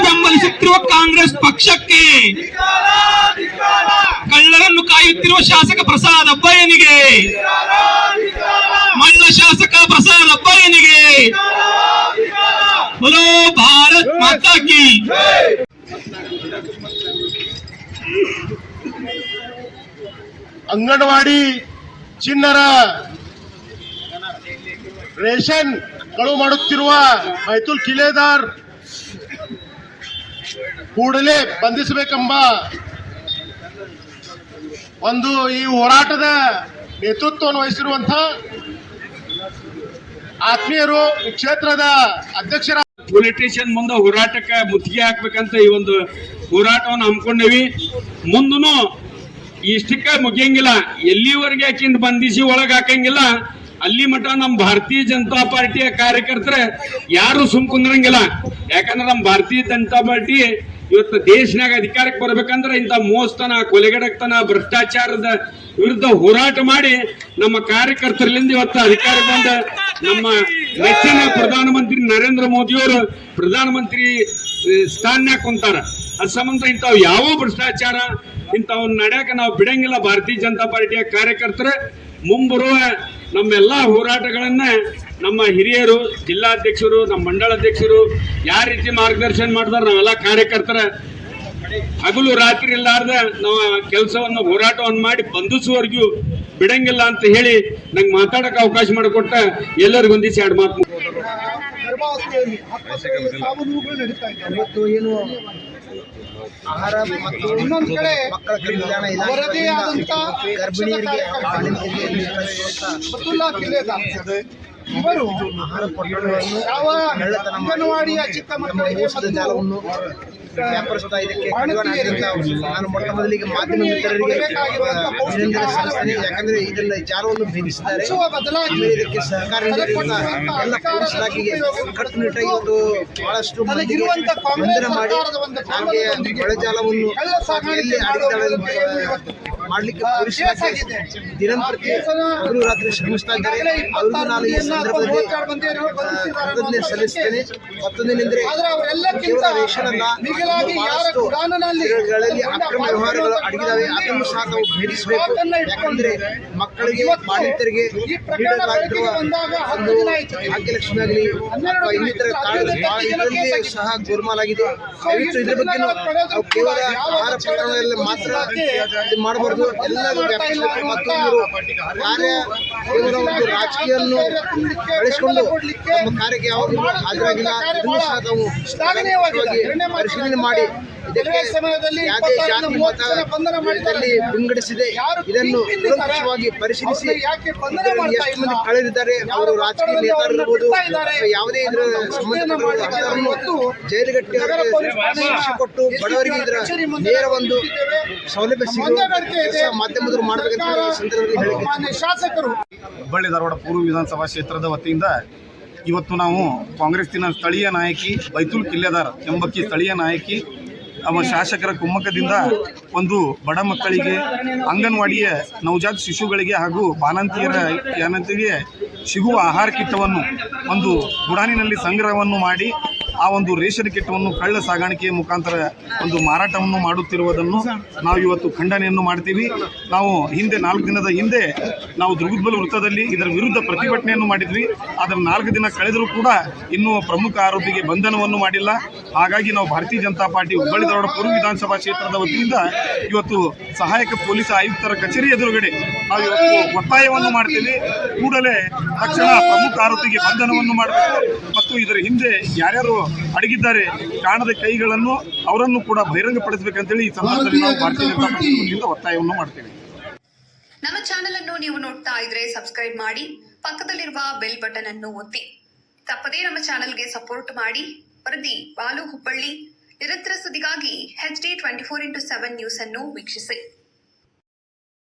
ಬೆಂಬಲಿಸುತ್ತಿರುವ ಕಾಂಗ್ರೆಸ್ ಪಕ್ಷಕ್ಕೆ, ಕಳ್ಳರನ್ನು ಕಾಯುತ್ತಿರುವ ಶಾಸಕ ಪ್ರಸಾದ್ ಅಬ್ಬಯ್ಯನಿಗೆ, ಮಳ್ಳ ಶಾಸಕ ಪ್ರಸಾದ್ ಅಬ್ಬಯ್ಯನಿಗೆ बोलो भारत माता की। ಅಂಗನವಾಡಿ ಚಿನ್ನರ ರೇಷನ್ ಕಳು ಮಾಡುತ್ತಿರುವ ಬೈತುಲ್ ಕಿಲೇದಾರ್ ಕೂಡಲೇ ಬಂಧಿಸಬೇಕೆಂಬ ಒಂದು ಈ ಹೋರಾಟದ ನೇತೃತ್ವವನ್ನು ವಹಿಸಿರುವಂತಹ ಆತ್ಮೀಯರು, ಕ್ಷೇತ್ರದ ಅಧ್ಯಕ್ಷರ ಪೊಲೀಸ್ ಸ್ಟೇಷನ್ ಮುಂದೆ ಹೋರಾಟಕ್ಕೆ ಮುತ್ತಿಗೆ ಹಾಕ್ಬೇಕಂತ ಈ ಒಂದು ಹೋರಾಟವನ್ನು ಹಮ್ಮಿಕೊಂಡೇವಿ. ಮುಂದೂ ಇಷ್ಟಕ್ಕೆ ಮುಗಿಯಂಗಿಲ್ಲ, ಎಲ್ಲಿವರೆಗೆ ಆಕಿಂದ ಬಂಧಿಸಿ ಒಳಗೆ ಹಾಕಂಗಿಲ್ಲ ಅಲ್ಲಿ ಮಠ ನಮ್ಮ ಭಾರತೀಯ ಜನತಾ ಪಾರ್ಟಿಯ ಕಾರ್ಯಕರ್ತರು ಯಾರು ಸುಮ್ ಕುಂದ್ರಂಗಿಲ್ಲ. ಯಾಕಂದ್ರೆ ನಮ್ಮ ಭಾರತೀಯ ಜನತಾ ಪಾರ್ಟಿ ಇವತ್ತು ದೇಶನಾಗ ಅಧಿಕಾರಕ್ಕೆ ಬರ್ಬೇಕಂದ್ರೆ ಇಂಥ ಮೋಸ್ತನ, ಕೊಲೆಗಡಕ್ತನ, ಭ್ರಷ್ಟಾಚಾರದ ವಿರುದ್ಧ ಹೋರಾಟ ಮಾಡಿ ನಮ್ಮ ಕಾರ್ಯಕರ್ತರಿಂದ ಇವತ್ತು ಅಧಿಕಾರಕ್ಕೆ ಬಂದ ನಮ್ಮ ನೆಚ್ಚಿನ ಪ್ರಧಾನಮಂತ್ರಿ ನರೇಂದ್ರ ಮೋದಿಯವರು ಪ್ರಧಾನಮಂತ್ರಿ ಸ್ಥಾನಕ್ಕೆ ಕುಂತಾರ. ಅದ್ ಸಂಬಂಧ ಇಂಥವು ಯಾವ ಭ್ರಷ್ಟಾಚಾರ ಇಂಥವನ್ನ ನಡೆಯಕ್ಕೆ ನಾವು ಬಿಡಂಗಿಲ್ಲ. ಭಾರತೀಯ ಜನತಾ ಪಾರ್ಟಿಯ ಕಾರ್ಯಕರ್ತರು ಮುಂಬರುವ ನಮ್ಮೆಲ್ಲಾ ಹೋರಾಟಗಳನ್ನ ನಮ್ಮ ಹಿರಿಯರು, ಜಿಲ್ಲಾಧ್ಯಕ್ಷರು, ನಮ್ಮ ಮಂಡಲಾಧ್ಯಕ್ಷರು ಯಾವ ರೀತಿ ಮಾರ್ಗದರ್ಶನ ಮಾಡಿದಾರೆ ನಾವೆಲ್ಲ ಕಾರ್ಯಕರ್ತರ ಹಗಲು ರಾತ್ರಿ ಇಲ್ಲಾರ್ದ ನಾವು ಕೆಲಸವನ್ನು ಹೋರಾಟವನ್ನು ಮಾಡಿ ಬಂಧಿಸುವವರೆಗೂ ಬಿಡಂಗಿಲ್ಲ ಅಂತ ಹೇಳಿ ನಂಗೆ ಮಾತಾಡಕ್ಕೆ ಅವಕಾಶ ಮಾಡಿಕೊಟ್ಟ ಎಲ್ಲರಿಗೂ ಒಂದಿಸಿ ಎರಡು ಮಾತು. ಆಹಾರ ಮತ್ತು ಇನ್ನೊಂದು ಕಡೆ ಮಕ್ಕಳ ಕಲ್ಯಾಣ ಇಲಾಖೆ ಗರ್ಭಿಣಿಯರಿಗೆ ಇವರು ಆಹಾರ ಪೊಟ್ಟಣಗಳನ್ನು ಅಂಗನವಾಡಿಯ ಚಿಕ್ಕ ಮಕ್ಕಳಿಗೆ ಜಾಲವನ್ನು ವ್ಯಾಪಾರಿಸ್ತಾ ಇದಕ್ಕೆ ನಾನು ಮೊಟ್ಟ ಮೊದಲಿಗೆ ಮಾಧ್ಯಮ ಮಿತ್ರರಿಗೆ ಅಭಿನಂದನೆ ಸಲ್ಲಿಸ್ತೇನೆ. ಯಾಕಂದ್ರೆ ಇದನ್ನ ಜಾಲವನ್ನು ಭೇದಿಸಿದ್ದಾರೆ. ಇದಕ್ಕೆ ಸಹಕಾರ ನೀಡಿರುವ ಎಲ್ಲ ಪೊಲೀಸ್ ಇಲಾಖೆಗೆ ಕಟ್ಟುನಿಟ್ಟಾಗಿ ಇವತ್ತು ಬಹಳಷ್ಟು ಮಂದಿಗೆ ಬಂಧನ ಮಾಡಿ ನಮಗೆ ಒಳಜಾಲವನ್ನು ಎಲ್ಲಿ ಅಡಿದ್ದಾಳೆ ಮಾಡ್ಲಿಕ್ಕೆ ಪೊಲೀಸ್ ಇಲಾಖೆ ದಿನಂಪ್ರತಿ ಹಗಲು ರಾತ್ರಿ ಶ್ರಮಿಸ್ತಾ ಇದ್ದಾರೆ. ಅವ್ರಿಗೂ ನಾನು ಈ ಸಂದರ್ಭದಲ್ಲಿ ಕೃತಜ್ಞತೆ ಸಲ್ಲಿಸ್ತೇನೆ. ಮತ್ತೊಂದೇನೆಂದ್ರೆ ಕೇವಲ ರೇಷನ್ ಅಲ್ಲ, ಬಹಳಷ್ಟು ಗಳಲ್ಲಿ ಅಕ್ರಮ ವ್ಯವಹಾರಗಳು ಅಡಗಿದಾವೆ. ಅದನ್ನು ಸಹ ನಾವು ಭೇದಿಸಬೇಕು. ಯಾಕಂದ್ರೆ ಮಕ್ಕಳಿಗೆ, ಬಾಲಿಂತರಿಗೆ ನೀಡಲಾಗಿರುವ ಒಂದು ಭಾಗ್ಯಲಕ್ಷ್ಮಿ ಆಗಲಿ ಅಥವಾ ಇನ್ನಿತರ ಇದರಲ್ಲಿ ಸಹ ಗೋಲ್ಮಾಲಾಗಿದೆ. ದಯವಿಟ್ಟು ಇದರ ಬಗ್ಗೆ ನಾವು ಕೇವಲ ಆಹಾರ ಪ್ರಕರಣದಲ್ಲಿ ಮಾತ್ರ ಮಾಡಬಾರ್ದು, ಎಲ್ಲ ವ್ಯಾಪಿಸಬೇಕು. ಮತ್ತು ಇವರು ಕಾರ್ಯ ಕೇವಲ ಒಂದು ರಾಜಕೀಯವನ್ನು ಬಳಸಿಕೊಂಡು ನಮ್ಮ ಕಾರ್ಯಕ್ಕೆ ಯಾವಾಗಲೂ ಹಾಜರಾಗಿಲ್ಲ. ಇದನ್ನು ಸಹ ನಾವು ಪರಿಶೀಲನೆ ಮಾಡಿ ಇದಕ್ಕೆ ಯಾವುದೇ ಜಾತಿ ಮತದಲ್ಲಿ ವಿಂಗಡಿಸಿದೆ ಇದನ್ನು ನಿರಂತರವಾಗಿ ಪರಿಶೀಲಿಸಿ ಇದರಲ್ಲಿ ಎಷ್ಟು ಮಂದಿ ಕಳೆದಿದ್ದಾರೆ, ಅವರು ರಾಜಕೀಯ ನೇತಾರರಿರ್ಬೋದು, ಯಾವುದೇ ಇದರ ಸಂಬಂಧಪಟ್ಟವರನ್ನು ಜೈಲುಗಟ್ಟಿ ಅವರಿಗೆ ಶಿಕ್ಷೆ ಕೊಟ್ಟು ಬಡವರಿಗೆ ಇದರ ನೇರ ಒಂದು ಸೌಲಭ್ಯ ಸಿಗುವ ಮಾಧ್ಯಮದವರು ಮಾಡಬೇಕಂತ ಈ ಸಂದರ್ಭದಲ್ಲಿ ಹೇಳಿಕೆ. ಶಾಸಕರು ಹುಬ್ಬಳ್ಳಿ ಧಾರವಾಡ ಪೂರ್ವ ವಿಧಾನಸಭಾ ಕ್ಷೇತ್ರದ ವತಿಯಿಂದ ಇವತ್ತು ನಾವು ಕಾಂಗ್ರೆಸ್ಸಿನ ಸ್ಥಳೀಯ ನಾಯಕಿ ಬೈತುಲ್ ಕಿಲ್ಲೆದಾರ್ ಎಂಬಕ್ಕಿ ಸ್ಥಳೀಯ ನಾಯಕಿ ಶಾಸಕರ ಕುಮ್ಮಕ್ಕದಿಂದ ಒಂದು ಬಡ ಮಕ್ಕಳಿಗೆ, ಅಂಗನವಾಡಿಯ ನವಜಾತ ಶಿಶುಗಳಿಗೆ ಹಾಗೂ ಬಾಣಂತಿಯರಿಗೆ ಸಿಗುವ ಆಹಾರ ಕಿಟ್ಟವನ್ನು ಒಂದು ಗುಡಾನಿನಲ್ಲಿ ಸಂಗ್ರಹವನ್ನು ಮಾಡಿ ಆ ಒಂದು ರೇಷನ್ ಕಿಟ್ಟವನ್ನು ಕಳ್ಳ ಸಾಗಾಣಿಕೆಯ ಮುಖಾಂತರ ಒಂದು ಮಾರಾಟವನ್ನು ಮಾಡುತ್ತಿರುವುದನ್ನು ನಾವು ಇವತ್ತು ಖಂಡನೆಯನ್ನು ಮಾಡ್ತೀವಿ. ನಾವು ಹಿಂದೆ 4 ದಿನದ ಹಿಂದೆ ನಾವು ದುರ್ಗದಬೈಲು ವೃತ್ತದಲ್ಲಿ ಇದರ ವಿರುದ್ಧ ಪ್ರತಿಭಟನೆಯನ್ನು ಮಾಡಿದ್ವಿ. ಅದರ 4 ದಿನ ಕಳೆದರೂ ಕೂಡ ಇನ್ನೂ ಪ್ರಮುಖ ಆರೋಪಿಗೆ ಬಂಧನವನ್ನು ಮಾಡಿಲ್ಲ. ಹಾಗಾಗಿ ನಾವು ಭಾರತೀಯ ಜನತಾ ಪಾರ್ಟಿ ಹುಬ್ಬಳ್ಳಿ ಧಾರವಾಡ ಪೂರ್ವ ವಿಧಾನಸಭಾ ಕ್ಷೇತ್ರದ ವತಿಯಿಂದ ಇವತ್ತು ಸಹಾಯಕ ಪೊಲೀಸ್ ಆಯುಕ್ತರ ಕಚೇರಿ ಎದುರುಗಡೆ ನಾವು ಇವತ್ತು ಒತ್ತಾಯವನ್ನು ಮಾಡ್ತೀವಿ. ಕೂಡಲೇ ತಕ್ಷಣ ಪ್ರಮುಖ ಆರೋಪಿಗೆ ಬಂಧನವನ್ನು ಮಾಡಬೇಕು ಮತ್ತು ಇದರ ಹಿಂದೆ ಯಾರ್ಯಾರು ಅಡಗಿದ್ದಾರೆ ಕಾಣದ ಕೈಗಳನ್ನು ಅವರನ್ನು ಕೂಡ ಬಹಿರಂಗಪಡಿಸಬೇಕಂತೇಳಿ ಈ ಸಂದರ್ಭದಲ್ಲಿ ನಾವು ಭಾರತೀಯ ಜನತಾ ಪಾರ್ಟಿಯಿಂದ ಒತ್ತಾಯವನ್ನು ಮಾಡ್ತೇವೆ. ನಮ್ಮ ಚಾನೆಲ್ ಅನ್ನು ನೀವು ನೋಡ್ತಾ ಇದ್ರೆ ಸಬ್ಸ್ಕ್ರೈಬ್ ಮಾಡಿ, ಪಕ್ಕದಲ್ಲಿರುವ ಬೆಲ್ ಬಟನ್ ಅನ್ನು ಒತ್ತಿ. ತಪ್ಪದೇ ನಮ್ಮ ಚಾನೆಲ್ಗೆ ಸಪೋರ್ಟ್ ಮಾಡಿ. ವರದಿ ಬಾಲು ಹುಬ್ಬಳ್ಳಿ. ನಿರಂತರ ಸುದ್ದಿಗಾಗಿ HD 24x7 ನ್ಯೂಸ್ ಅನ್ನು ವೀಕ್ಷಿಸಿ.